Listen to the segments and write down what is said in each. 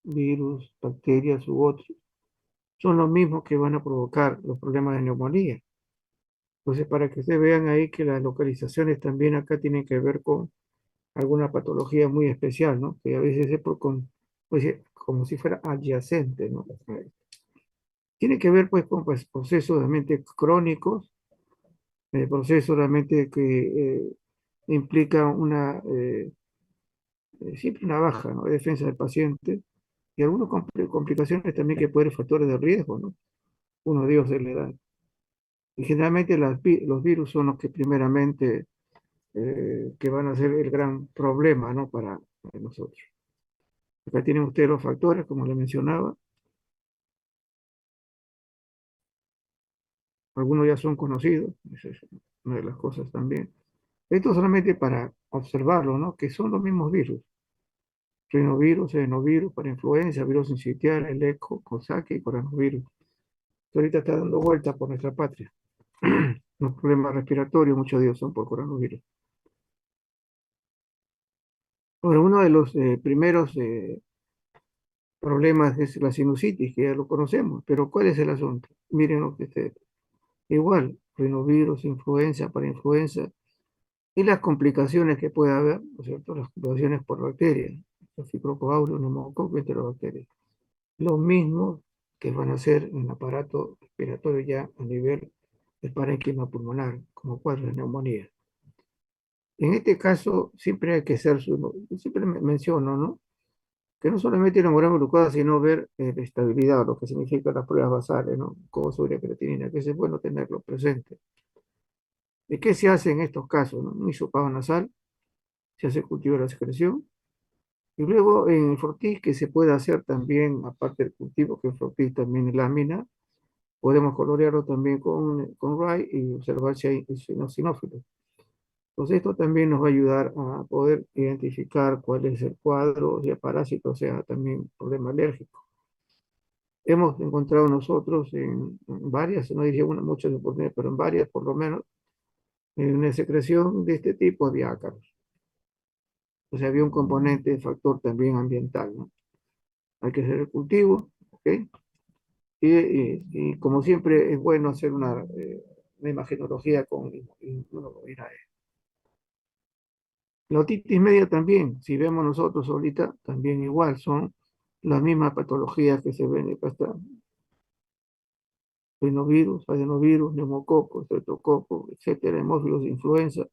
virus, bacterias u otros, son los mismos que van a provocar los problemas de neumonía. Entonces, para que ustedes vean ahí que las localizaciones también acá tienen que ver con alguna patología muy especial, ¿no? Que a veces es pues, como si fuera adyacente, ¿no? Tiene que ver pues con pues, procesos realmente crónicos, procesos realmente que implican siempre una baja, ¿no?, de defensa del paciente y algunas complicaciones también que pueden ser factores de riesgo, ¿no? Uno de ellos es la edad. Y generalmente los virus son los que primeramente que van a ser el gran problema, ¿no?, para nosotros. Acá tienen ustedes los factores, como les mencionaba. Algunos ya son conocidos, esa es una de las cosas también. Esto solamente para observarlo, ¿no? Que son los mismos virus. Rinovirus, adenovirus para influenza, virus sincitial, el ECO, Coxsackie y coronavirus. Que ahorita está dando vueltas por nuestra patria. Los problemas respiratorios, muchos de ellos son por coronavirus. Bueno, uno de los primeros problemas es la sinusitis, que ya lo conocemos, pero ¿cuál es el asunto? Miren lo que esté. Igual, rinovirus, influenza para influenza, y las complicaciones que puede haber, ¿no es cierto? Las complicaciones por bacterias, Staphylococcus aureus, neumococo, enterobacterias. Lo mismo que van a hacer en el aparato respiratorio ya a nivel del parénquima pulmonar, como cuadros de neumonía. En este caso, siempre hay que ser, siempre menciono, ¿no? Que no solamente enamorar glucosa, sino ver la estabilidad, lo que significa las pruebas basales, ¿no? Como sobre creatinina, que es bueno tenerlo presente. ¿De qué se hace en estos casos, no? Un hisopado nasal, se hace cultivo de la secreción, y luego en el Fortis, que se puede hacer también, aparte del cultivo, que el Fortis también es lámina, podemos colorearlo también con RAI y observar si hay eosinófilos. Entonces esto también nos va a ayudar a poder identificar cuál es el cuadro, si es parásito, o sea, también problema alérgico. Hemos encontrado nosotros en varias, no diría una, muchas oportunidades, pero en varias por lo menos, en una secreción de este tipo de ácaros. O sea, había un componente de factor también ambiental, ¿no? Hay que hacer el cultivo, ¿ok? Y como siempre es bueno hacer una imagenología con inmunoglobulina E. La otitis media también, si vemos nosotros ahorita, también igual, son las mismas patologías que se ven. Acá está rinovirus, adenovirus, neumococo, estreptococo, etcétera, hemófilos de influenza,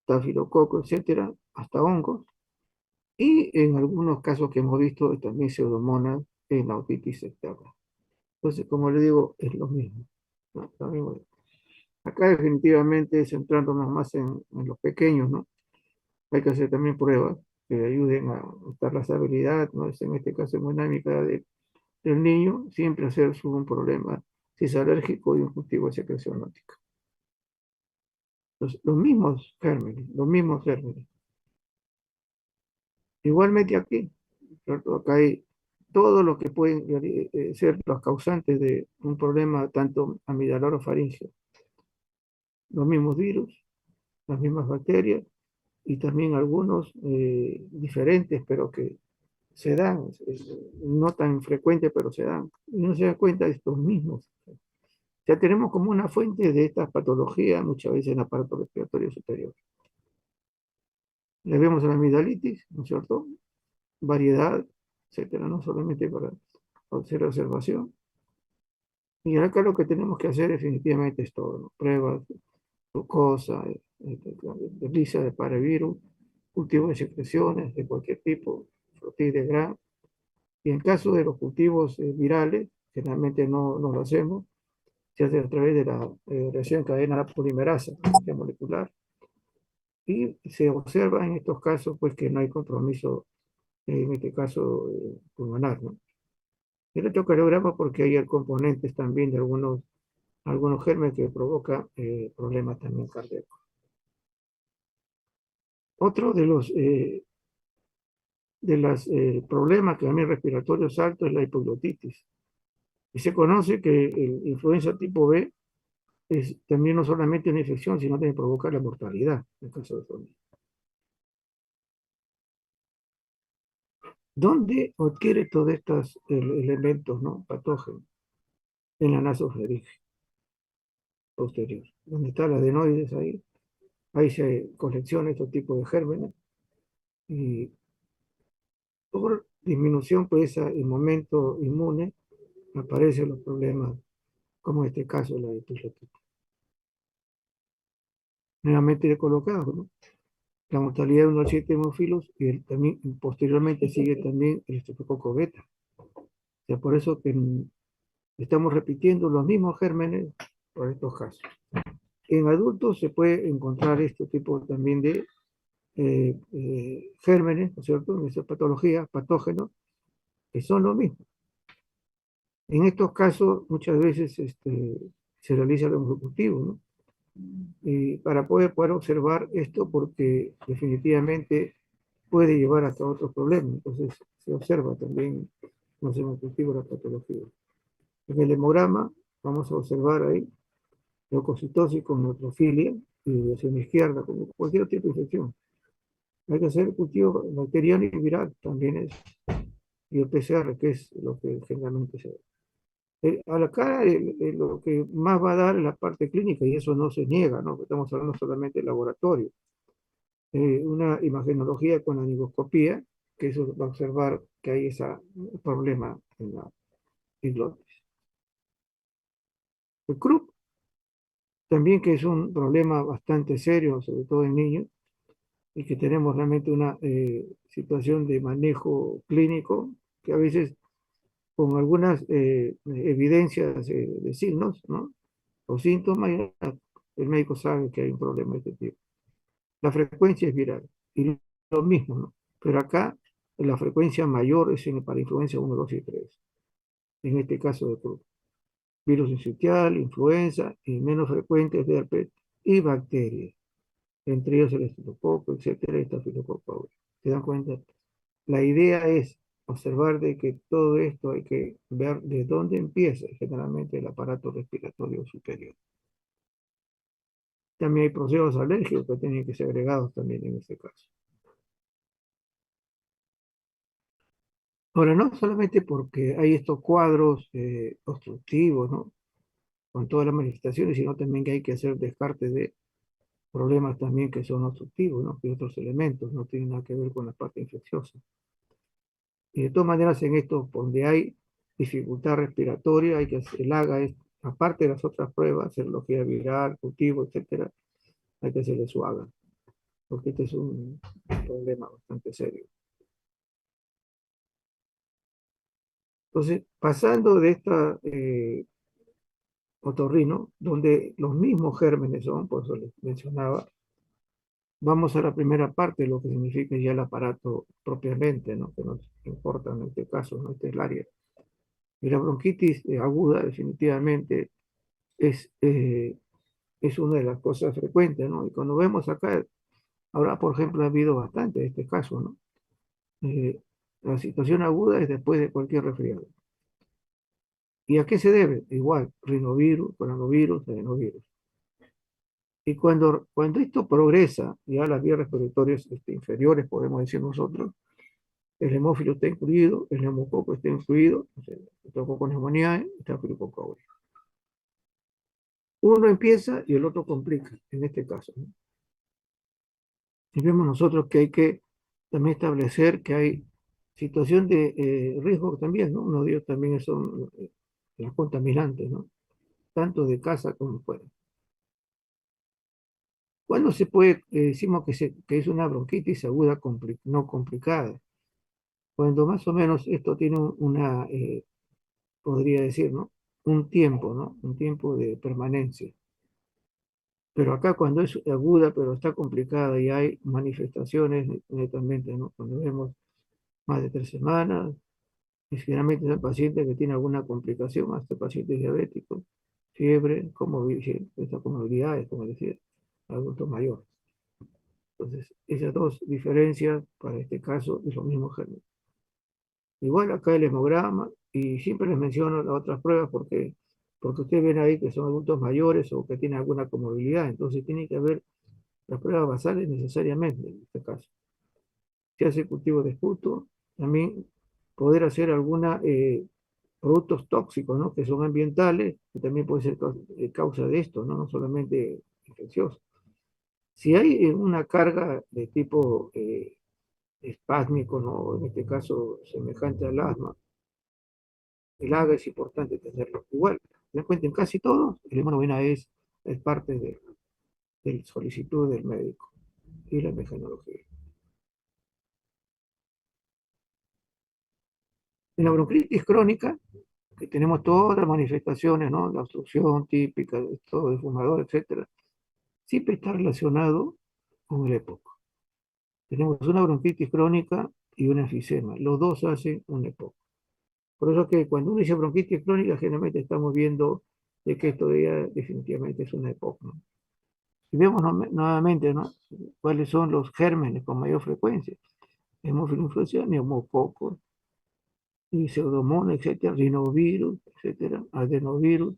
estafilococo, etcétera, hasta hongos. Y en algunos casos que hemos visto también pseudomonas en la otitis externa. Entonces, como le digo, es lo mismo, ¿no? Lo mismo. Acá definitivamente centrándonos más en los pequeños, ¿no? Hay que hacer también pruebas que ayuden a buscar la estabilidad, ¿no? En este caso hemodinámica del niño, siempre hacer un problema, si es alérgico y un cultivo de secreción óptica. Los mismos gérmenes, los mismos gérmenes. Igualmente aquí, ¿cierto? Acá hay todo lo que pueden ser los causantes de un problema tanto amigdalaro faríngeo. Los mismos virus, las mismas bacterias y también algunos diferentes, pero que se dan, no tan frecuentes, pero se dan. Y no se da cuenta de estos mismos. Ya tenemos como una fuente de estas patologías muchas veces en el aparato respiratorio superior. Le vemos a la amigdalitis, ¿no es cierto? Variedad, etcétera, no solamente para hacer observación. Y acá lo que tenemos que hacer definitivamente es todo, ¿no? Pruebas, glucosa, de lisa de paravirus, cultivo de secreciones de cualquier tipo, Fortis de Gram. Y en caso de los cultivos virales, generalmente no lo hacemos, se hace a través de la reacción en cadena polimerasa molecular. Y se observa en estos casos pues, que no hay compromiso, en este caso pulmonar, ¿no? El electrocardiograma porque hay componentes también de algunos gérmenes que provocan problemas también cardíacos. Otro de los problemas que también respiratorios altos es la hipoglotitis. Y se conoce que el influenza tipo B es también no solamente una infección, sino también provoca la mortalidad en el caso de familia. ¿Dónde adquiere todos estos elementos, ¿no? Patógenos? En la nasofaringe posterior. Donde está la adenoides ahí se colecciona estos tipos de gérmenes y por disminución, pues, el momento inmune aparecen los problemas, como en este caso la epiletitis. Nuevamente colocado, ¿no? La mortalidad de unos 7 hemófilos y también posteriormente sigue también el estreptococo beta. O sea, por eso que estamos repitiendo los mismos gérmenes por estos casos. En adultos se puede encontrar este tipo también de gérmenes, ¿no es cierto?, en esa patología, patógenos, que son lo mismo. En estos casos, muchas veces se realiza el cultivo, ¿no? Y para poder observar esto, porque definitivamente puede llevar hasta otros problemas. Entonces, se observa también los hemocultivos, la patología. En el hemograma, vamos a observar ahí leucocitosis con neutrofilia y hacia la izquierda, como cualquier tipo de infección. Hay que hacer cultivo bacteriano y viral, también es, y el PCR, que es lo que generalmente se ve. A la cara lo que más va a dar es la parte clínica y eso no se niega, ¿no? Estamos hablando solamente de laboratorio. Una imagenología con aniscopía, que eso va a observar que hay ese problema en la glotis. El CRUP también, que es un problema bastante serio, sobre todo en niños, y que tenemos realmente una situación de manejo clínico que a veces con algunas evidencias de signos, ¿no? O síntomas, ya el médico sabe que hay un problema de este tipo. La frecuencia es viral y lo mismo, ¿no? Pero acá la frecuencia mayor es para influencia 1, 2 y 3. En este caso de Cruz. Virus sincitial, influenza y menos frecuentes de herpes y bacterias, entre ellos el estafilococo, etcétera, estafilococo aureus. ¿Se dan cuenta? La idea es observar de que todo esto hay que ver de dónde empieza generalmente el aparato respiratorio superior. También hay procesos alérgicos que tienen que ser agregados también en este caso. Ahora, no solamente porque hay estos cuadros obstructivos, ¿no? Con todas las manifestaciones, sino también que hay que hacer descarte de problemas también que son obstructivos, ¿no? Que otros elementos no tienen nada que ver con la parte infecciosa. Y de todas maneras, en esto, donde hay dificultad respiratoria, hay que hacer, el haga es, aparte de las otras pruebas, serología viral, cultivo, etcétera, hay que hacerle su haga, porque este es un problema bastante serio. Entonces, pasando de esta otorrino, donde los mismos gérmenes son, por eso les mencionaba, vamos a la primera parte, lo que significa ya el aparato propiamente, ¿no? Que nos importa en este caso, ¿no? Este es el área. Y la bronquitis aguda definitivamente es una de las cosas frecuentes, ¿no? Y cuando vemos acá, ahora por ejemplo ha habido bastante de este caso, ¿no? Eh, la situación aguda es después de cualquier resfriado. ¿Y a qué se debe? Igual, rinovirus, coronavirus, adenovirus. Y cuando esto progresa, ya las vías respiratorias inferiores, podemos decir nosotros, el hemófilo está incluido, el neumococo está incluido, o sea, el Staphylococcus pneumoniae, Staphylococcus aureus. Uno empieza y el otro complica, en este caso, ¿no? Y vemos nosotros que hay que también establecer que hay situación de riesgo también, ¿no? Uno de ellos también son los contaminantes, ¿no? Tanto de casa como fuera. ¿Cuándo se puede, decimos que es una bronquitis aguda no complicada? Cuando más o menos esto tiene una, podría decir, ¿no? Un tiempo, ¿no? Un tiempo de permanencia. Pero acá cuando es aguda, pero está complicada y hay manifestaciones netamente, ¿no? Cuando vemos más de 3 semanas, y generalmente es el paciente que tiene alguna complicación, hasta pacientes diabéticos, fiebre, comorbilidades, como decía, adultos mayores. Entonces, esas dos diferencias para este caso es lo mismo género. Igual acá el hemograma, y siempre les menciono las otras pruebas porque ustedes ven ahí que son adultos mayores o que tienen alguna comorbilidad, entonces tiene que haber las pruebas basales necesariamente en este caso. Se hace cultivo de esputo, también poder hacer algunos productos tóxicos, ¿no? Que son ambientales, que también puede ser causa de esto, ¿no? No solamente infeccioso. Si hay una carga de tipo espásmico, ¿no? En este caso semejante al asma, el AGA es importante tenerlo. Igual, me cuenta, en casi todos, el hemoglobina es parte de solicitud del médico y la mecanología. En la bronquitis crónica, que tenemos todas las manifestaciones, ¿no? La obstrucción típica, de todo de fumador, etcétera, siempre está relacionado con el EPOC. Tenemos una bronquitis crónica y un enfisema. Los dos hacen un EPOC. Por eso que cuando uno dice bronquitis crónica, generalmente estamos viendo de que esto ya definitivamente es una EPOC, ¿no? Y vemos nuevamente, ¿no? Cuáles son los gérmenes con mayor frecuencia. Hemófilo influenza, neumococos, y pseudomonas, etcétera, rinovirus, etcétera, adenovirus,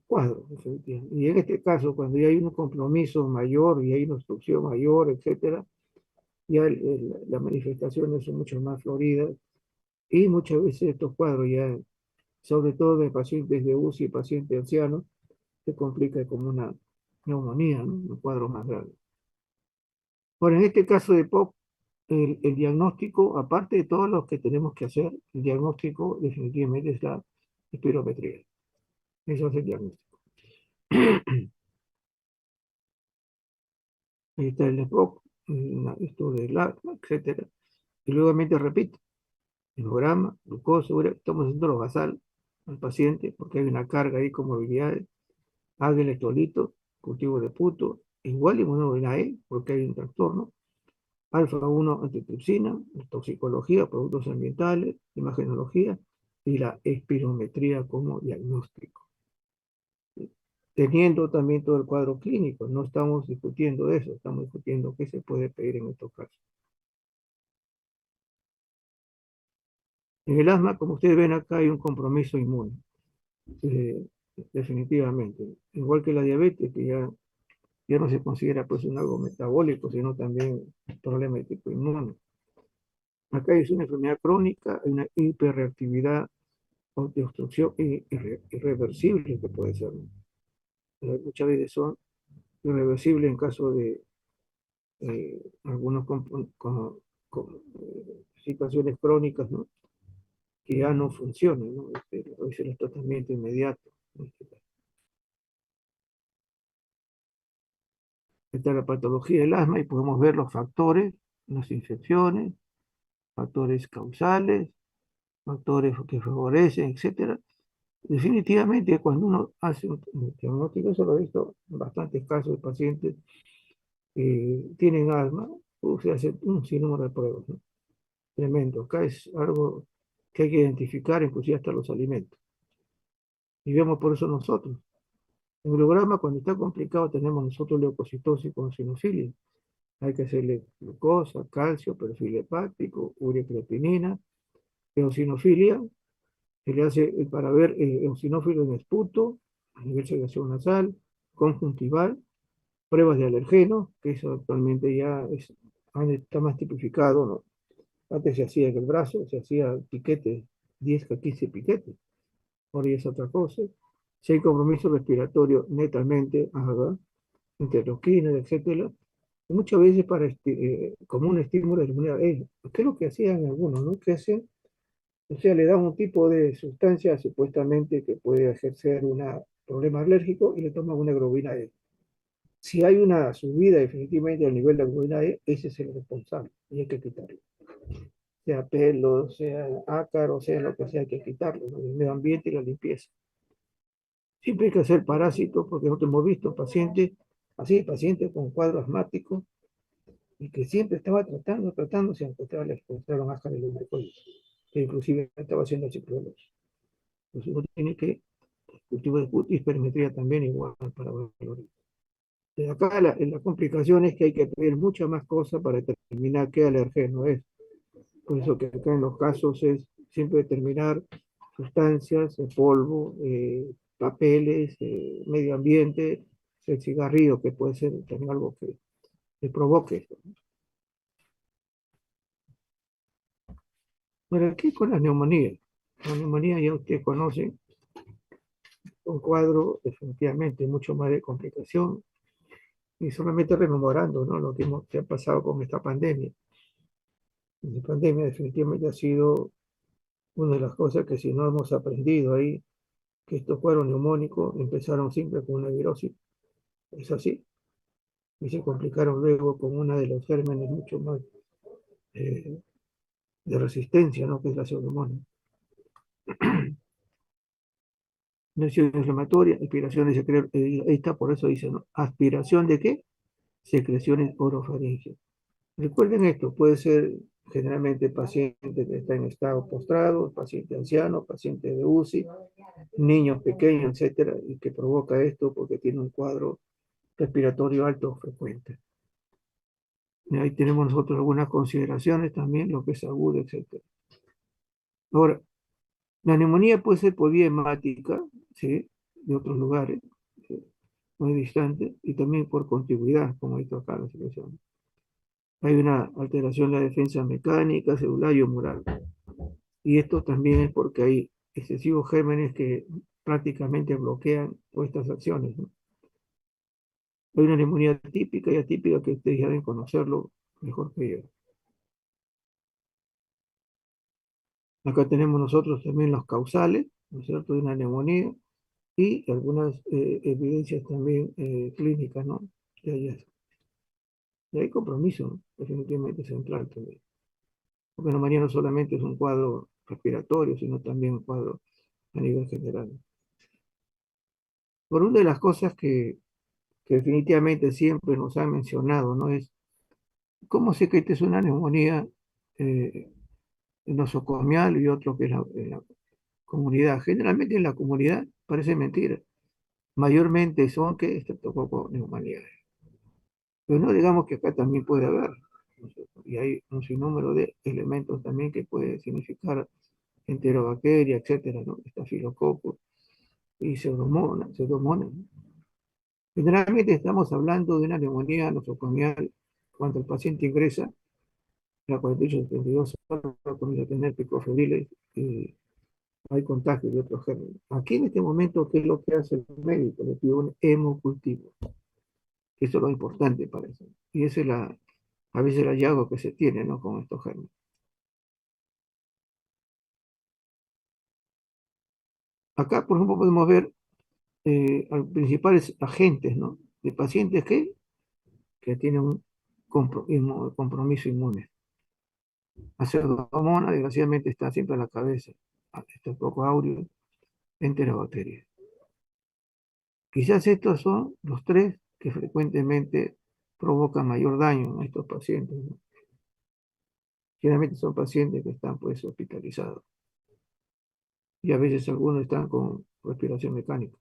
cuadros, efectivamente. Y en este caso, cuando ya hay un compromiso mayor y hay una obstrucción mayor, etcétera, ya las manifestaciones son mucho más floridas y muchas veces estos cuadros ya, sobre todo de pacientes de UCI y pacientes ancianos, se complica como una neumonía, ¿no? Un cuadro más grave. Bueno, en este caso de POC, el diagnóstico, aparte de todos los que tenemos que hacer, el diagnóstico definitivamente es la espirometría. Eso es el diagnóstico. Ahí está el EPOC, esto del asma, etcétera. Y luego repite, hemograma, glucosa, urea, estamos haciendo lo basal al paciente porque hay una carga ahí con movilidades, haga electrolito, cultivo de puto, igual inmunoglobulina E, porque hay un trastorno, alfa-1 antitripsina, toxicología, productos ambientales, imagenología y la espirometría como diagnóstico. Teniendo también todo el cuadro clínico, no estamos discutiendo eso, estamos discutiendo qué se puede pedir en estos casos. En el asma, como ustedes ven acá, hay un compromiso inmune, eh, definitivamente. Igual que la diabetes, que ya no se considera pues un algo metabólico, sino también un problema de tipo inmune. Acá es una enfermedad crónica, hay una hiperreactividad de obstrucción irreversible que puede ser, ¿no? Muchas veces son irreversibles en caso de algunas situaciones crónicas, ¿no? Que ya no funcionan, ¿no? A veces el tratamiento inmediato, ¿no? Esta es la patología del asma y podemos ver los factores, las infecciones, factores causales, factores que favorecen, etcétera. Definitivamente, cuando uno hace un diagnóstico, eso lo he visto en bastantes casos de pacientes que tienen asma, se hace un sinnúmero de pruebas, ¿no? Tremendo. Acá es algo que hay que identificar, inclusive hasta los alimentos. Y vemos por eso nosotros. En el programa, cuando está complicado, tenemos nosotros leucocitosis con sinofilia. Hay que hacerle glucosa, calcio, perfil hepático, ureacreatinina, eosinofilia, se le hace para ver eosinófilo en esputo, a nivel secreción nasal, conjuntival, pruebas de alergenos, que eso actualmente ya está más tipificado, ¿no? Antes se hacía en el brazo, se hacía piquetes, 10 a 15 piquetes, ahora ya es otra cosa. Si hay compromiso respiratorio netamente, interleuquinas, etcétera, y muchas veces como un estímulo de la inmunidad. ¿Qué es lo que hacían algunos, no? Que hacen, o sea, le dan un tipo de sustancia supuestamente que puede ejercer un problema alérgico y le toman una globina E. Si hay una subida definitivamente al nivel de la globina E, ese es el responsable y hay que quitarlo. Sea pelo, sea ácaro, sea lo que sea, hay que quitarlo, ¿no? El medio ambiente y la limpieza. Siempre hay que hacer parásitos porque nosotros hemos visto pacientes, así, pacientes con cuadro asmático y que siempre estaba tratando, se encontraron ácaros en los que inclusive estaba haciendo ciclología. Entonces uno tiene que, cultivo de puto y perimetría también igual para valorar. Acá la complicación es que hay que pedir muchas más cosas para determinar qué alergeno es. Por eso que acá en los casos es siempre determinar sustancias, polvo, papeles, medio ambiente, el cigarrillo, que puede ser también algo que provoque esto. Bueno, aquí con la neumonía. La neumonía ya usted conoce un cuadro definitivamente mucho más de complicación y solamente rememorando, ¿no? Lo que ha pasado con esta pandemia. La pandemia definitivamente ha sido una de las cosas que si no hemos aprendido ahí, que estos cuadros neumónicos empezaron siempre con una virosis, es así, y se complicaron luego con una de los gérmenes mucho más eh, de resistencia, ¿no? Que es la pseudomonas. Lesión inflamatoria, aspiración de secreción, ahí está, por eso dice, ¿no? ¿Aspiración de qué? Secreciones orofaringeas. Recuerden esto, puede ser generalmente paciente que está en estado postrado, paciente anciano, paciente de UCI, niños pequeños, etcétera, y que provoca esto porque tiene un cuadro respiratorio alto frecuente. Y ahí tenemos nosotros algunas consideraciones también, lo que es agudo, etcétera. Ahora, la neumonía puede ser poliemática, ¿sí? De otros lugares, ¿sí? Muy distantes, y también por contigüidad, como he visto acá en la situación. Hay una alteración de la defensa mecánica, celular y humoral. Y esto también es porque hay excesivos gérmenes que prácticamente bloquean todas estas acciones, ¿no? Hay una neumonía típica y atípica que ustedes ya deben conocerlo mejor que yo. Acá tenemos nosotros también los causales, ¿no es cierto?, de una neumonía y algunas evidencias también clínicas, ¿no? Y hay compromiso, ¿no? Definitivamente central también. Porque la neumonía no solamente es un cuadro respiratorio, sino también un cuadro a nivel general. Por una de las cosas que definitivamente siempre nos han mencionado, ¿no? Es cómo sé que esta es una neumonía eh, nosocomial y otro que es en la comunidad. Generalmente en la comunidad parece mentira. Mayormente son que estreptococo neumonía. Pero no digamos que acá también puede haber, ¿no es cierto? Y hay un sinnúmero de elementos también que puede significar enterobacteria, etcétera, ¿no? Estafilococo y pseudomonas, ¿no? Generalmente estamos hablando de una neumonía nosocomial cuando el paciente ingresa la 48-72 horas comienza a tener picos febriles y hay contagio de otros gérmenes. Aquí en este momento, ¿qué es lo que hace el médico? Le pide un hemocultivo. Eso es lo importante para eso. Y ese es a veces el hallazgo que se tiene, ¿no? Con estos gérmenes. Acá, por ejemplo, podemos ver principales agentes, ¿no? De pacientes que tienen un compromiso inmune. La pseudomonas, desgraciadamente, está siempre a la cabeza. Estreptococcus aureus, enterobacterias. Quizás estos son los tres que frecuentemente provocan mayor daño en estos pacientes, ¿no? Generalmente son pacientes que están pues hospitalizados y a veces algunos están con respiración mecánica.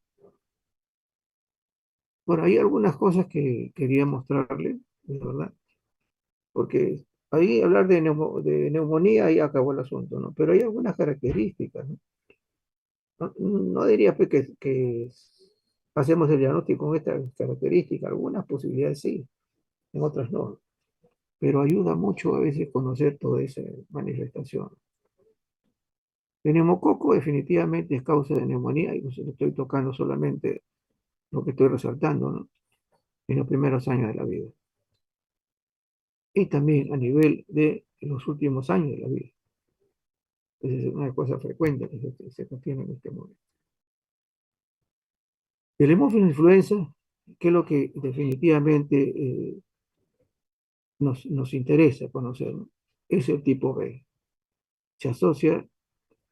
Bueno, hay algunas cosas que quería mostrarle, de verdad, porque ahí hablar de neumonía y acabó el asunto, ¿no? Pero hay algunas características, ¿no? No diría pues, que hacemos el diagnóstico con estas características, algunas posibilidades sí, en otras no, pero ayuda mucho a veces conocer toda esa manifestación. El neumococo definitivamente es causa de neumonía y no se lo estoy tocando solamente lo que estoy resaltando, ¿no? En los primeros años de la vida. Y también a nivel de los últimos años de la vida. Esa es una cosa frecuente que se contiene en este momento. El hemófilo influenza, que es lo que definitivamente nos interesa conocer, ¿no? Es el tipo B. Se asocia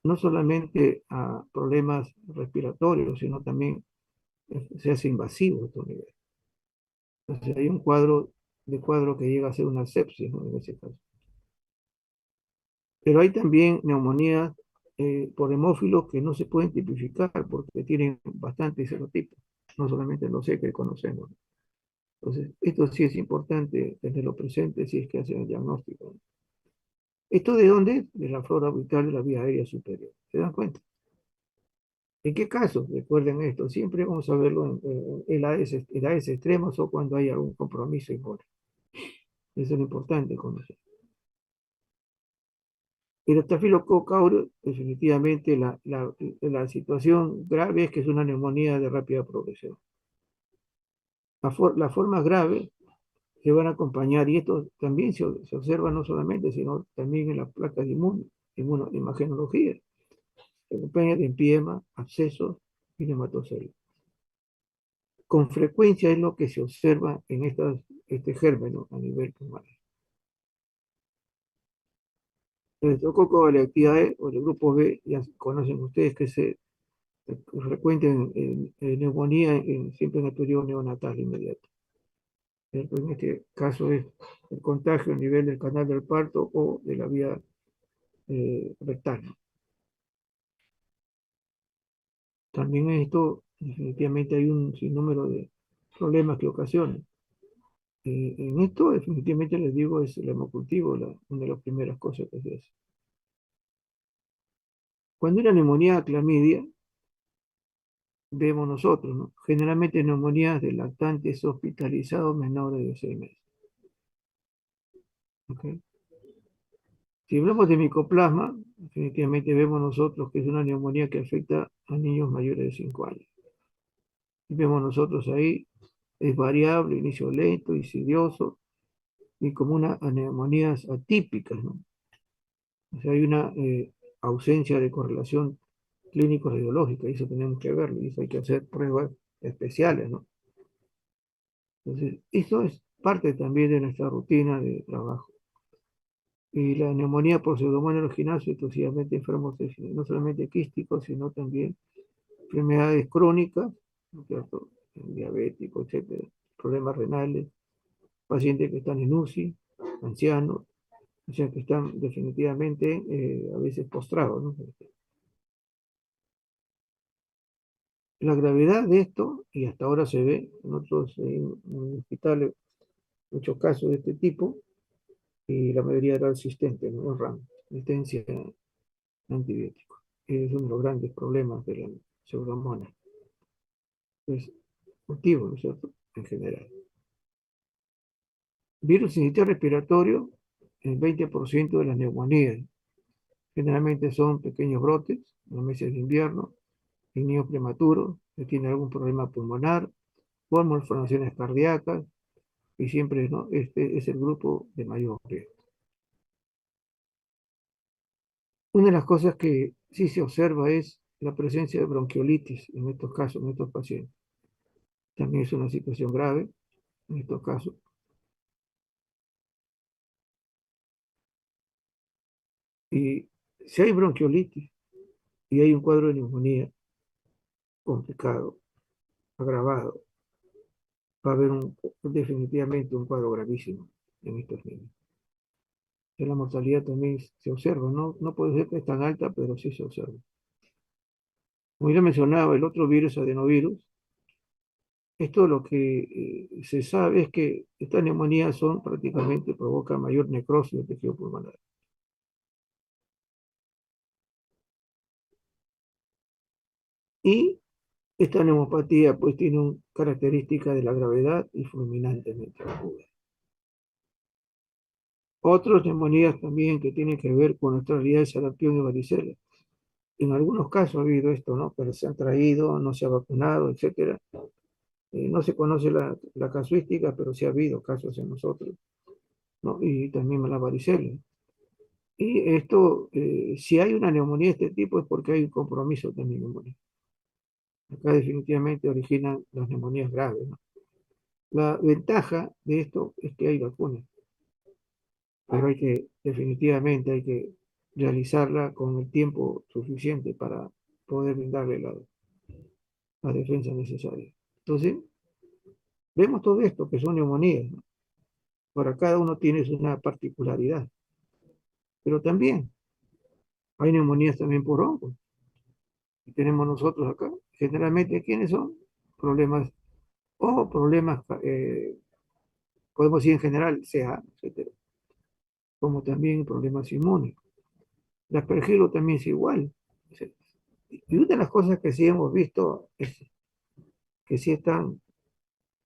no solamente a problemas respiratorios, sino también se hace invasivo a estos niveles. Entonces hay un cuadro que llega a ser una sepsis, ¿no? En ese caso. Pero hay también neumonías por hemófilos que no se pueden tipificar porque tienen bastantes serotipos, no solamente los C que conocemos. Entonces, esto sí es importante tenerlo presente si es que hacen el diagnóstico. ¿Esto de dónde? De la flora vital de la vía aérea superior. ¿Se dan cuenta? ¿En qué casos? Recuerden esto, siempre vamos a verlo en el AS extremos o cuando hay algún compromiso inmune. Eso es lo importante conocer. El estafilococo aureus, definitivamente la situación grave es que es una neumonía de rápida progresión. Las formas graves se van a acompañar, y esto también se observa no solamente, sino también en las placas de imagenología. Se acompaña de empiema, abscesos y neumatoceles. Con frecuencia es lo que se observa en este germen a nivel pulmonar. El estreptococo de la actividad E o del grupo B, ya conocen ustedes que se frecuente en neumonía siempre en el periodo neonatal inmediato. En este caso es el contagio a nivel del canal del parto o de la vía rectal. También en esto definitivamente hay un sinnúmero de problemas que ocasiona. En esto definitivamente les digo es el hemocultivo, una de las primeras cosas que se hace. Cuando una neumonía clamidia, vemos nosotros, ¿no? Generalmente neumonías de lactantes hospitalizados menores de 6 meses. ¿Ok? Si hablamos de micoplasma, definitivamente vemos nosotros que es una neumonía que afecta a niños mayores de 5 años. Y vemos nosotros ahí, es variable, inicio lento, insidioso, y como una neumonías atípicas, ¿no? O sea, hay una ausencia de correlación clínico-radiológica, y eso tenemos que verlo, y eso hay que hacer pruebas especiales, ¿no? Entonces, eso es parte también de nuestra rutina de trabajo. Y la neumonía por pseudomonas aeruginosa, exclusivamente enfermos no solamente quísticos, sino también enfermedades crónicas, ¿no es cierto? Diabéticos, etcétera, problemas renales, pacientes que están en UCI, ancianos, o sea que están definitivamente a veces postrados, ¿no? La gravedad de esto, y hasta ahora se ve en otros en hospitales, muchos casos de este tipo, y la mayoría era resistente, ¿no? RAM, resistencia a antibióticos. Es uno de los grandes problemas de la pseudomonas. Es motivo, ¿no es cierto? En general. Virus sincitial respiratorio, el 20% de las neumonías. Generalmente son pequeños brotes, en los meses de invierno, en niños prematuros, que tienen algún problema pulmonar, o malformaciones cardíacas, y siempre, ¿no? Este es el grupo de mayor riesgo. Una de las cosas que sí se observa es la presencia de bronquiolitis en estos casos, en estos pacientes. También es una situación grave en estos casos. Y si hay bronquiolitis y hay un cuadro de neumonía complicado, agravado, va a haber definitivamente un cuadro gravísimo en estos niños. Y la mortalidad también se observa, no puede ser que es tan alta, pero sí se observa. Como ya mencionaba, el otro virus, adenovirus, esto lo que se sabe es que estas neumonías son prácticamente provocan mayor necrosis del tejido pulmonar. Y esta neumopatía pues tiene una característica de la gravedad y fulminantemente aguda. Otras neumonías también que tienen que ver con nuestra realidad de sarampión y varicela. En algunos casos ha habido esto, ¿no? Pero se han traído, no se ha vacunado, etcétera. No se conoce la casuística, pero sí ha habido casos en nosotros, ¿no? Y también la varicela. Y esto, si hay una neumonía de este tipo es porque hay un compromiso también neumonía. Acá definitivamente originan las neumonías graves, ¿no? La ventaja de esto es que hay vacunas, pero definitivamente hay que realizarla con el tiempo suficiente para poder brindarle la defensa necesaria. Entonces, vemos todo esto, que son neumonías, ¿no? Para cada uno tiene una particularidad, pero también hay neumonías también por hongos, que tenemos nosotros acá. Generalmente, ¿quiénes son? Problemas, problemas, podemos decir en general, CA, etcétera, como también problemas inmunes. La aspergilo también es igual. Y una de las cosas que sí hemos visto es que sí están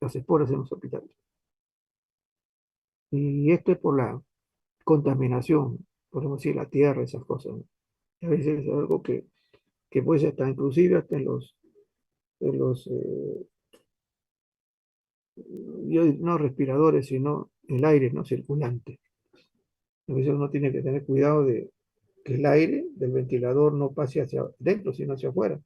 las esporas en los hospitales. Y esto es por la contaminación. podemos decir, la tierra, esas cosas, ¿no? A veces es algo que puede ser hasta inclusive hasta en los yo no respiradores, sino el aire no circulante. A veces uno tiene que tener cuidado de que el aire del ventilador no pase hacia dentro, sino hacia afuera.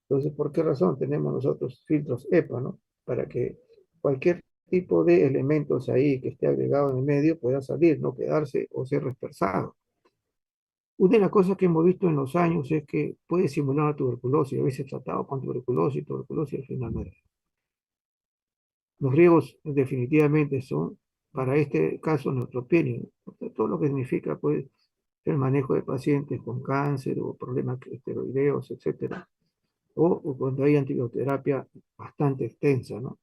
Entonces, ¿por qué razón tenemos nosotros filtros EPA, ¿no? Para que cualquier tipo de elementos ahí que esté agregado en el medio pueda salir, no quedarse o ser dispersado. Una de las cosas que hemos visto en los años es que puede simular la tuberculosis, a veces tratado con tuberculosis al final no es. Los riesgos definitivamente son, para este caso, neutropenia, ¿no? Todo lo que significa pues, el manejo de pacientes con cáncer o problemas esteroideos, etcétera, o cuando hay antibioterapia bastante extensa, ¿no?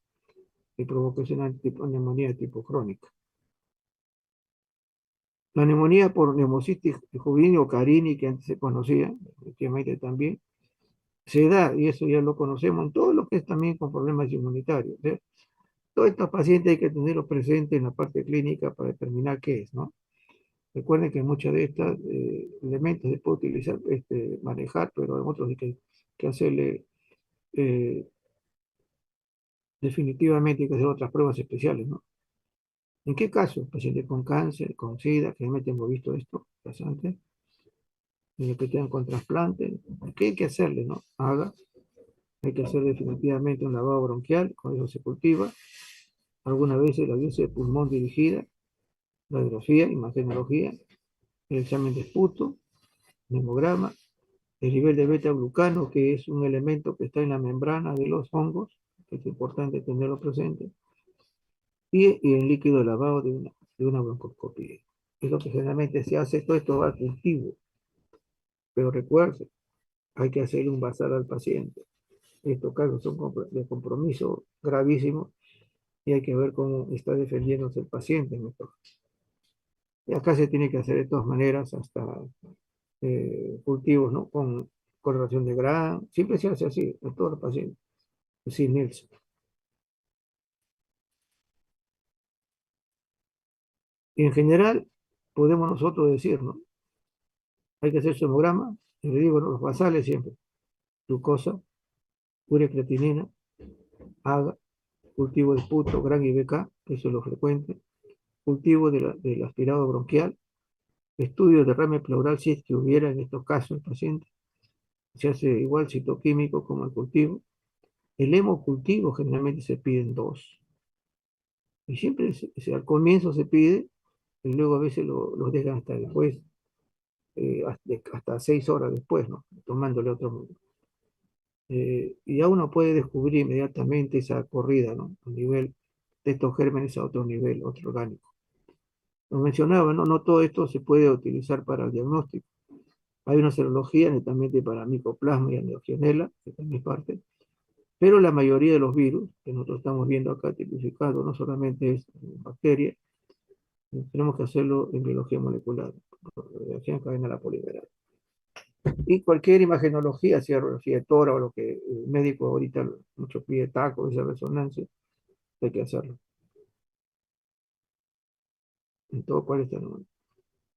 Que provoca una neumonía de tipo crónica. La neumonía por neumocitis juvenil o carini, que antes se conocía, efectivamente también, se da, y eso ya lo conocemos, en todo lo que es también con problemas inmunitarios. ¿Sí? Todos estos pacientes hay que tenerlos presentes en la parte clínica para determinar qué es, ¿no? Recuerden que muchos de estos elementos se puede utilizar, manejar, pero en otros hay que hacerle, eh, definitivamente hay que hacer otras pruebas especiales, ¿no? ¿En qué caso? Pacientes con cáncer, con SIDA, que realmente hemos visto esto bastante, que tengan con trasplante, ¿qué hay que hacerle, no? Hay que hacer definitivamente un lavado bronquial, con eso se cultiva, algunas veces la biopsia de pulmón dirigida, radiografía, imagenología, el examen de esputo, hemograma, el nivel de beta-glucano, que es un elemento que está en la membrana de los hongos, que es importante tenerlo presente, y el líquido lavado de una broncoscopía. Es lo que generalmente se hace, todo esto va a cultivo, pero recuerde, hay que hacerle un basal al paciente. Estos casos son de compromiso gravísimo y hay que ver cómo está defendiéndose el paciente en esto. Y acá se tiene que hacer de todas maneras hasta cultivos, ¿no? Con correlación de Gram, siempre se hace así en todos los pacientes, sin Nielsen. Y en general, podemos nosotros decir, ¿no? Hay que hacer hemograma, y le digo, ¿no? Los basales siempre, glucosa, urea creatinina, AGA, cultivo de esputo, Gram y BK, eso es lo frecuente, cultivo del aspirado bronquial, estudio de derrame pleural si es que hubiera en estos casos el paciente, se hace igual citoquímico como el cultivo. El hemocultivo generalmente se piden dos, y siempre al comienzo se pide, y luego a veces los dejan hasta después, hasta 6 horas después, ¿no? Tomándole otro. Y ya uno puede descubrir inmediatamente esa corrida, ¿no? A nivel de estos gérmenes a otro nivel, otro orgánico. Lo mencionaba, ¿no? No todo esto se puede utilizar para el diagnóstico. Hay una serología netamente para micoplasma y angiogeniela, que también es parte, pero la mayoría de los virus que nosotros estamos viendo acá tipificados no solamente es bacteria, tenemos que hacerlo en biología molecular, reacción en cadena polimerasa. Y cualquier imagenología, sea radiología de tórax o lo que el médico ahorita mucho pide taco, esa resonancia, hay que hacerlo. En todo cual está normal.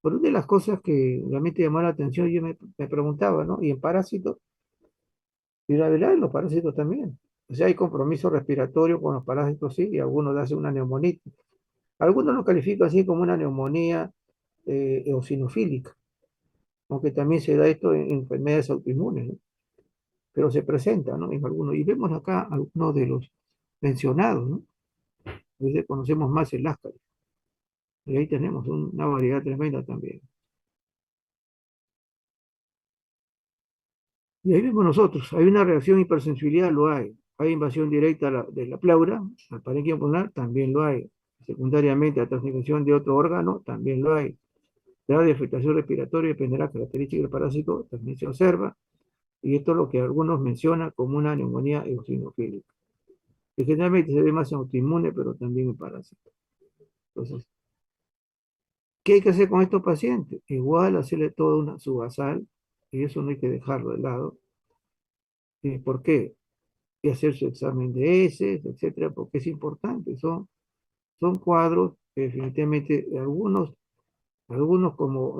Por una de las cosas que realmente llamó la atención, yo me preguntaba, ¿no? Y en parásitos, y la verdad, en los parásitos también. O sea, hay compromiso respiratorio con los parásitos, sí, y algunos hacen una neumonitis. Algunos lo califican así como una neumonía eosinofílica, aunque también se da esto en enfermedades autoinmunes, ¿no? Pero se presenta, ¿no? En algunos. Y vemos acá algunos de los mencionados, ¿no? A veces conocemos más el Ascaris. Y ahí tenemos una variedad tremenda también. Y ahí vemos nosotros, hay una reacción hipersensibilidad, lo hay. Hay invasión directa de la pleura, al parénquima pulmonar, también lo hay. Secundariamente, a transmisión de otro órgano, también lo hay. Grado de afectación respiratoria dependerá de la característica del parásito, también se observa. Y esto es lo que algunos mencionan como una neumonía eosinofílica, que generalmente se ve más en autoinmune, pero también en parásitos. Entonces, ¿qué hay que hacer con estos pacientes? Igual hacerle toda una subasal, y eso no hay que dejarlo de lado. ¿Por qué? Y hacer su examen de heces, etcétera, porque es importante. Son cuadros que definitivamente algunos Algunos como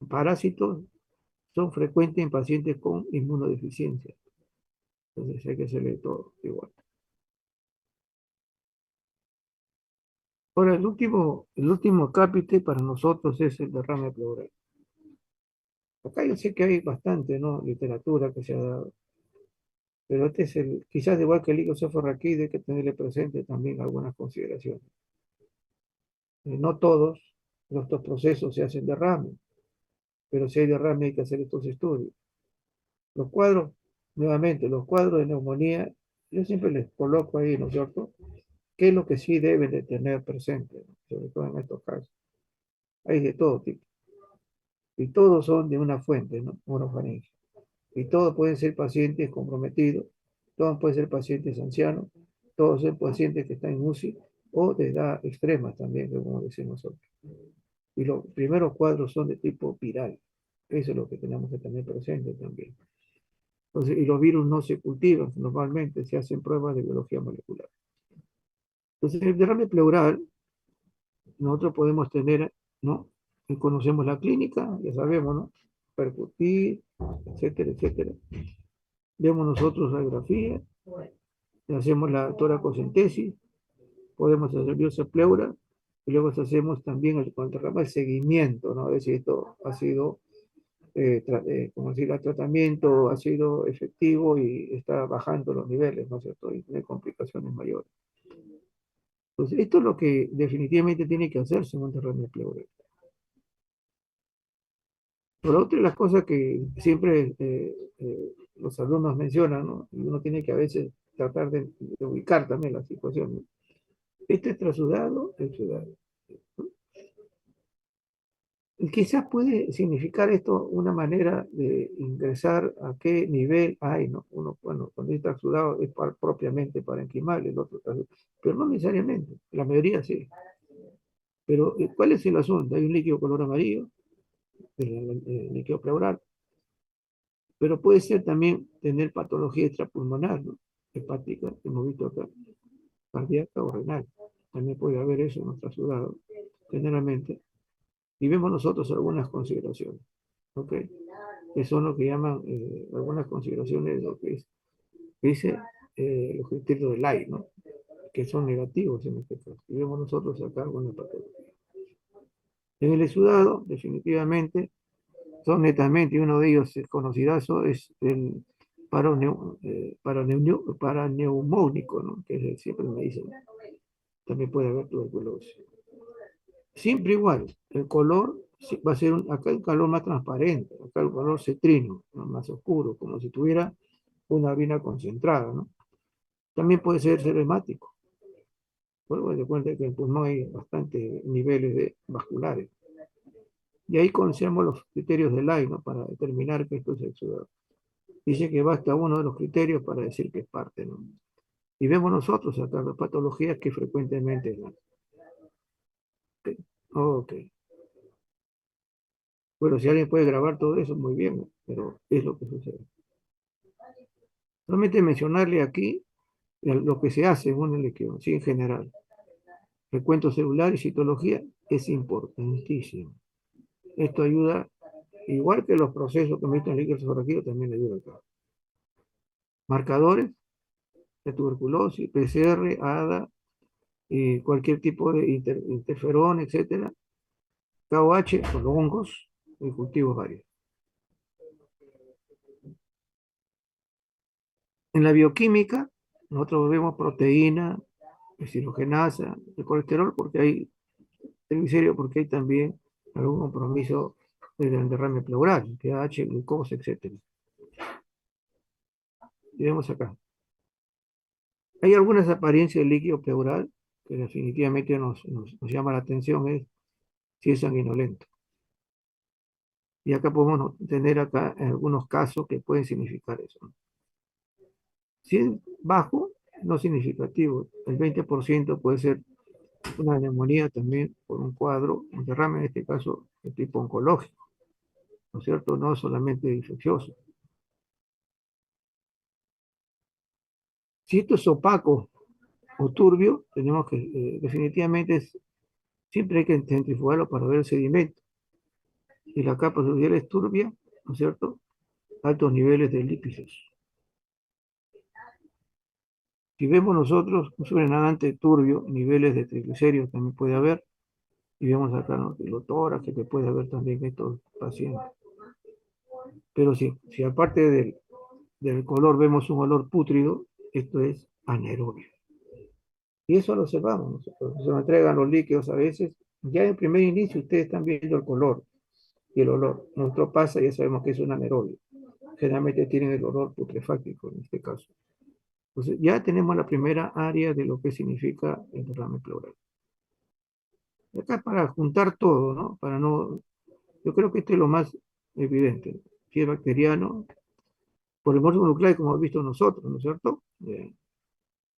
parásitos son frecuentes en pacientes con inmunodeficiencia. Entonces hay que hacerle todo igual. Ahora, el último acápite para nosotros es el derrame pleural. Acá yo sé que hay bastante, ¿no? Literatura que se ha dado, pero este es quizás igual que el icosafenolide, hay que tenerle presente también algunas consideraciones. No todos estos procesos se hacen derrame, pero si hay derrame hay que hacer estos estudios. Los cuadros, nuevamente, los cuadros de neumonía, yo siempre les coloco ahí, ¿no es cierto? ¿Qué es lo que sí deben de tener presente, ¿no? Sobre todo en estos casos? Hay de todo tipo, y todos son de una fuente, ¿no? Orofaringe. Y todos pueden ser pacientes comprometidos, todos pueden ser pacientes ancianos, todos son pacientes que están en UCI o de edad extrema también, como decimos nosotros. Y los primeros cuadros son de tipo viral. Eso es lo que tenemos que tener presente también. Entonces, y los virus no se cultivan, normalmente se hacen pruebas de biología molecular. Entonces, el derrame pleural, nosotros podemos tener, ¿no? Y conocemos la clínica, ya sabemos, ¿no? Percutir, etcétera, etcétera. Vemos nosotros radiografía, hacemos la toracocentesis, podemos hacer biopsia pleura, y luego hacemos también el seguimiento, ¿no? A ver si esto ha sido, como decir, el tratamiento ha sido efectivo y está bajando los niveles, ¿no es cierto? Y tiene complicaciones mayores. Entonces, esto es lo que definitivamente tiene que hacerse en un derrame pleural. Por otra de las cosas que siempre los alumnos mencionan, ¿no? Y uno tiene que a veces tratar de ubicar también la situación, ¿no? Este es trasudado, exudado. Y quizás puede significar esto una manera de ingresar a qué nivel hay, ¿no? Uno, bueno, cuando está exudado es propiamente parenquimal, el otro caso, pero no necesariamente, la mayoría sí. Pero, ¿cuál es el asunto? Hay un líquido color amarillo, el líquido pleural, pero puede ser también tener patología extrapulmonar, ¿no? Hepática, que hemos visto acá, cardíaca o renal. También puede haber eso en nuestra ciudad, generalmente. Y vemos nosotros algunas consideraciones, ¿ok? Que son lo que llaman algunas consideraciones de lo que es, que dice los criterios de Lai, ¿no? Que son negativos en este caso. Y vemos nosotros acá alguna patología. En el exudado, definitivamente, son netamente, y uno de ellos es conocidazo, es el paraneumónico, ¿no? Que es siempre me dicen, también puede haber tuberculosis. Siempre igual, el color va a ser acá el color más transparente, acá el color cetrino, ¿no? Más oscuro, como si tuviera una orina concentrada, ¿no? También puede ser hemático. Luego de cuenta que en el pulmón hay bastantes niveles vasculares. Y ahí conocemos los criterios del AI, ¿no? Para determinar que esto es exudado. Dice que basta uno de los criterios para decir que es parte, ¿no? Y vemos nosotros acá las patologías que frecuentemente dan. Ok. Ok. Bueno, si alguien puede grabar todo eso, muy bien, ¿no? Pero es lo que sucede. Solamente mencionarle aquí lo que se hace en una elección, sí, en general. Recuento celular y citología es importantísimo. Esto ayuda, igual que los procesos que meten líquidos cefalorraquídeos, también ayuda acá. Marcadores de tuberculosis, PCR, ADA, y cualquier tipo de interferón, etcétera. KOH con los hongos y cultivos varios. En la bioquímica, nosotros vemos proteína, deshidrogenasa, el colesterol, porque hay triglicéridos, porque hay también algún compromiso del derrame pleural, pH, glucosa, etcétera. Y vemos acá. Hay algunas apariencias del líquido pleural que definitivamente nos llama la atención, es si es sanguinolento. Y acá podemos tener acá algunos casos que pueden significar eso. Si es bajo, no significativo. El 20% puede ser una neumonía también por un cuadro, un derrame en este caso de tipo oncológico, ¿no es cierto? No solamente infeccioso. Si esto es opaco o turbio, tenemos que definitivamente Siempre hay que centrifugarlo para ver el sedimento. Y la capa superficial es turbia, ¿no es cierto? Altos niveles de lípidos. Si vemos nosotros un sobrenadante turbio, niveles de triglicéridos también puede haber, y vemos acá, ¿no?, los tórax que puede haber también en estos pacientes. Pero si aparte del color vemos un olor pútrido, esto es anaerobio. Y eso lo observamos nosotros. Se nos entregan los líquidos a veces. Ya en primer inicio ustedes están viendo el color y el olor. Nosotros pasa, ya sabemos que es un anaerobio. Generalmente tienen el olor putrefáctico en este caso. Entonces ya tenemos la primera área de lo que significa el derrame pleural. Acá para juntar todo, ¿no? Para no, yo creo que esto es lo más evidente. Si es bacteriano, por el morfo nuclear, como hemos visto nosotros, ¿no es cierto?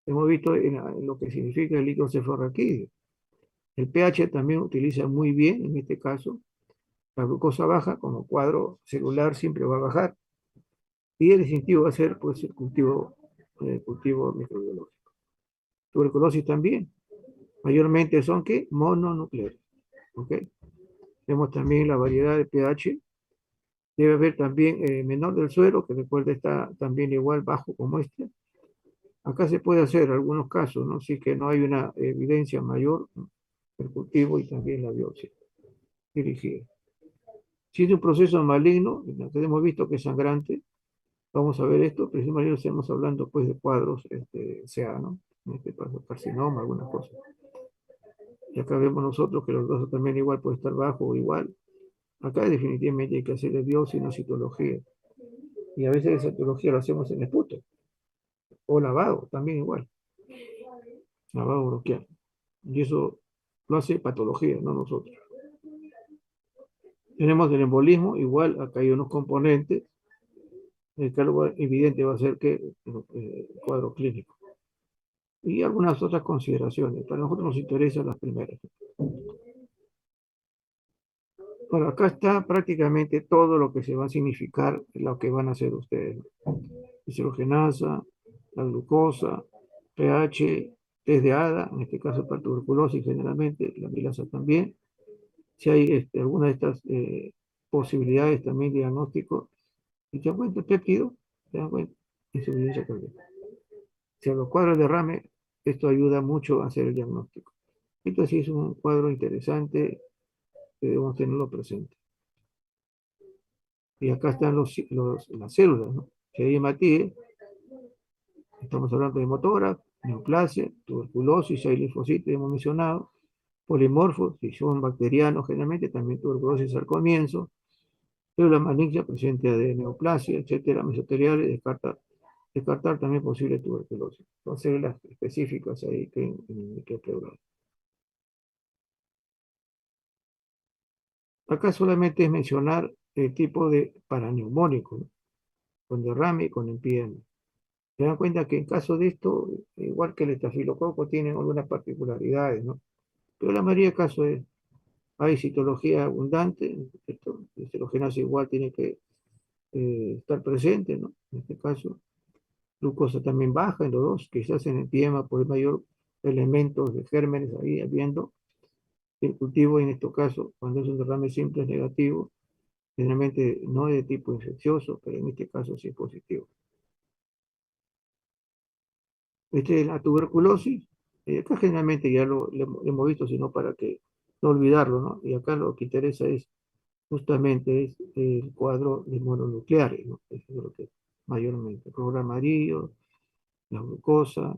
Hemos visto en lo que significa el líquido cefalorraquídeo. El pH también utiliza muy bien, en este caso, la glucosa baja como cuadro celular siempre va a bajar. Y el distintivo va a ser pues, el cultivo microbiológico. Tuberculosis también. Mayormente son ¿qué? Mononucleares. ¿Ok? Vemos también la variedad de pH. Debe haber también menor del suero, que recuerda está también igual bajo como este. Acá se puede hacer algunos casos, ¿no? Si que no hay una evidencia mayor, ¿no?, el cultivo y también la biopsia dirigida. Si es un proceso maligno, que hemos visto que es sangrante, vamos a ver esto, pero si es maligno estamos hablando pues de cuadros CA, ¿no? En este caso carcinoma, algunas cosas. Y acá vemos nosotros que los dos también igual puede estar bajo o igual. Acá definitivamente hay que hacer el biopsia y una citología. Y a veces esa citología lo hacemos en esputo. O lavado, también igual. Lavado bronquial. Y eso lo hace patología, no nosotros. Tenemos el embolismo, igual acá hay unos componentes. El algo evidente va a ser que el cuadro clínico. Y algunas otras consideraciones. Para nosotros nos interesan las primeras. Bueno, acá está prácticamente todo lo que se va a significar lo que van a hacer ustedes. Deshidrogenasa, la glucosa, pH, test de ADA, en este caso para tuberculosis generalmente, la milasa también. Si hay alguna de estas posibilidades también de diagnóstico, y te dan cuenta, péptido, te dan cuenta, insuficiencia cardíaca. Si a los cuadros de derrame, esto ayuda mucho a hacer el diagnóstico. Esto sí es un cuadro interesante que debemos tenerlo presente. Y acá están las células, ¿no? Si hay hematíes, estamos hablando de motora, neoplasia, tuberculosis, hay linfocitos, hemos mencionado, polimorfos, si son bacterianos, generalmente también tuberculosis al comienzo, células malignas, presente de neoplasia, etcétera, mesoteliales, descartar también posible tuberculosis. Son células específicas ahí que pleural. Acá solamente es mencionar el tipo de paraneumónico, ¿no?, con derrame y con empiema. Se dan cuenta que en caso de esto, igual que el estafilococo, tienen algunas particularidades, ¿no? Pero la mayoría de casos hay citología abundante, esto, la citologenasa igual tiene que estar presente, ¿no? En este caso, glucosa también baja en los dos, quizás en el empiema por el mayor elementos de gérmenes ahí habiendo. El cultivo en este caso, cuando es un derrame simple, es negativo, generalmente no es de tipo infeccioso, pero en este caso sí es positivo. Este es la tuberculosis. Acá generalmente ya lo hemos visto, sino para que no olvidarlo, ¿no? Y acá lo que interesa es justamente es el cuadro de mononucleares, ¿no? Eso es lo que mayormente. El color amarillo, la glucosa,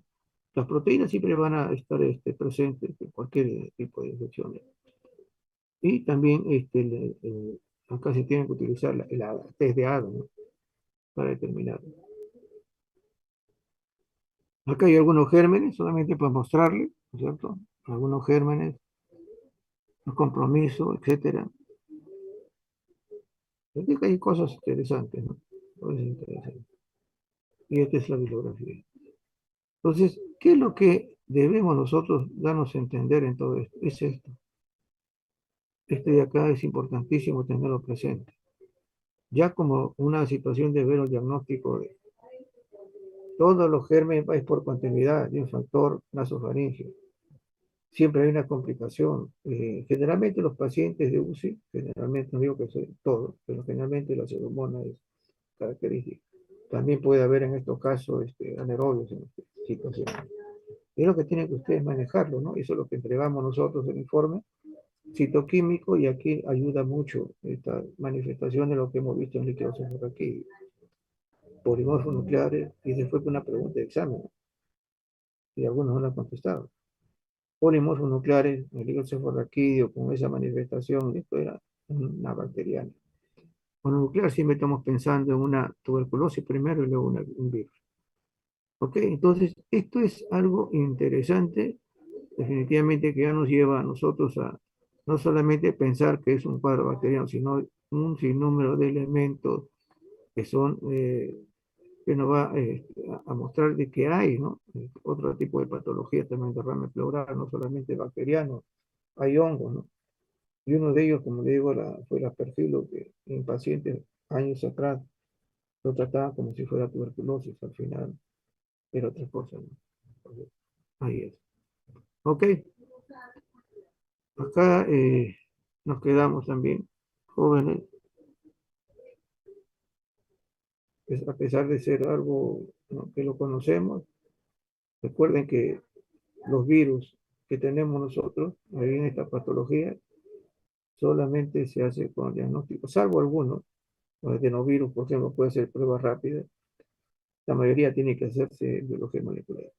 las proteínas siempre van a estar presentes en cualquier tipo de infecciones. Y también acá se tiene que utilizar la test de ADA, ¿no?, para determinar. Acá hay algunos gérmenes, solamente para mostrarles, ¿no es cierto? Algunos gérmenes, los compromisos, etcétera. Así que hay cosas interesantes, ¿no? Cosas interesantes. Y esta es la bibliografía. Entonces, ¿qué es lo que debemos nosotros darnos a entender en todo esto? Es esto. Este de acá es importantísimo tenerlo presente. Ya como una situación de ver el diagnóstico de todos los gérmenes es por continuidad de un factor nasofaringeo. siempre hay una complicación. Generalmente los pacientes de UCI, generalmente, no digo que soy todo, pero generalmente la pseudomonas es característica. También puede haber en estos casos anaerobios en estas situaciones. Es lo que tienen que ustedes manejarlo, ¿no? Eso es lo que entregamos nosotros el informe citoquímico y aquí ayuda mucho esta manifestación de lo que hemos visto en líquidos aquí, polimorfos nucleares, y después una pregunta de examen, y algunos no la han contestado. Polimorfos nucleares, el líquido cefalorraquídeo con esa manifestación, esto era una bacteriana. Mononuclear siempre estamos pensando en una tuberculosis primero y luego un virus. ¿Ok? Entonces, esto es algo interesante, definitivamente que ya nos lleva a nosotros a no solamente pensar que es un cuadro bacteriano, sino un sinnúmero de elementos que son, que nos va a mostrar de que hay, ¿no? Otro tipo de patología también de rama pleural, no solamente bacteriano, hay hongos, ¿no? Y uno de ellos, como le digo, fue la perfilo que en pacientes años atrás lo trataba como si fuera tuberculosis, al final era otra cosa, ¿no? Entonces, ahí es. Ok, acá nos quedamos también, jóvenes, a pesar de ser algo, ¿no?, que lo conocemos, recuerden que los virus que tenemos nosotros, ahí en esta patología, solamente se hace con diagnóstico, salvo algunos, los adenovirus, por ejemplo, puede ser prueba rápida, la mayoría tiene que hacerse biología molecular.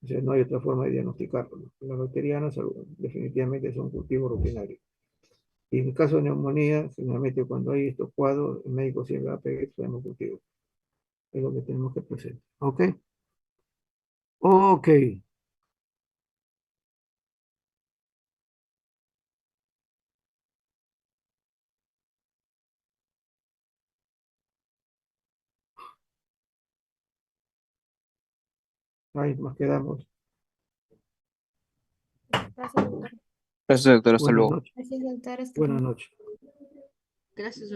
O sea, no hay otra forma de diagnosticarlo, ¿no? Las bacterianas definitivamente son cultivos rutinarios. Y en el caso de neumonía, generalmente cuando hay estos cuadros, el médico siempre va a pedir su hemocultivo. Es lo que tenemos que presentar. ¿Ok? Ok. Ahí nos quedamos. Gracias, doctor. Gracias, doctor. Hasta Buenas luego. noches. Gracias, doctor. Hasta Buenas luego. noches. Gracias,